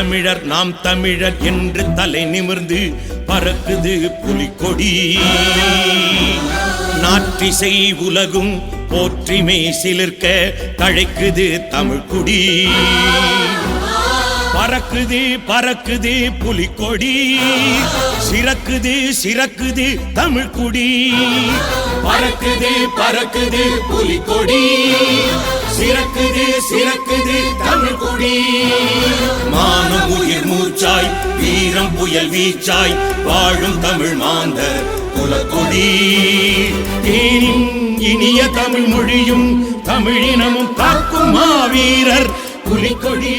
தமிழர் நாம் தமிழர் என்று தலை நிமிர்ந்து பறக்குது புலிக்கொடி. நாற்றிசை உலகும் போற்றிமை சிலிர்க்க தழைக்குது தமிழ்குடி. பறக்குது பறக்குது புலிக்கொடி, சிறக்குது சிறக்குது தமிழ்குடி. பறக்குது பறக்குது புலிக்கொடி, சிறக்குது சிறக்குது தமிழ்குடி. மானம் உயிர் மூச்சாய் வீரம் புயல் வீச்சாய் வாழும் தமிழ் மாந்தர் குலக்கொடி. தேனின் இனிய தமிழ் மொழியும் தமிழினமும் காக்கும் மாவீரர் புலிக்கொடி.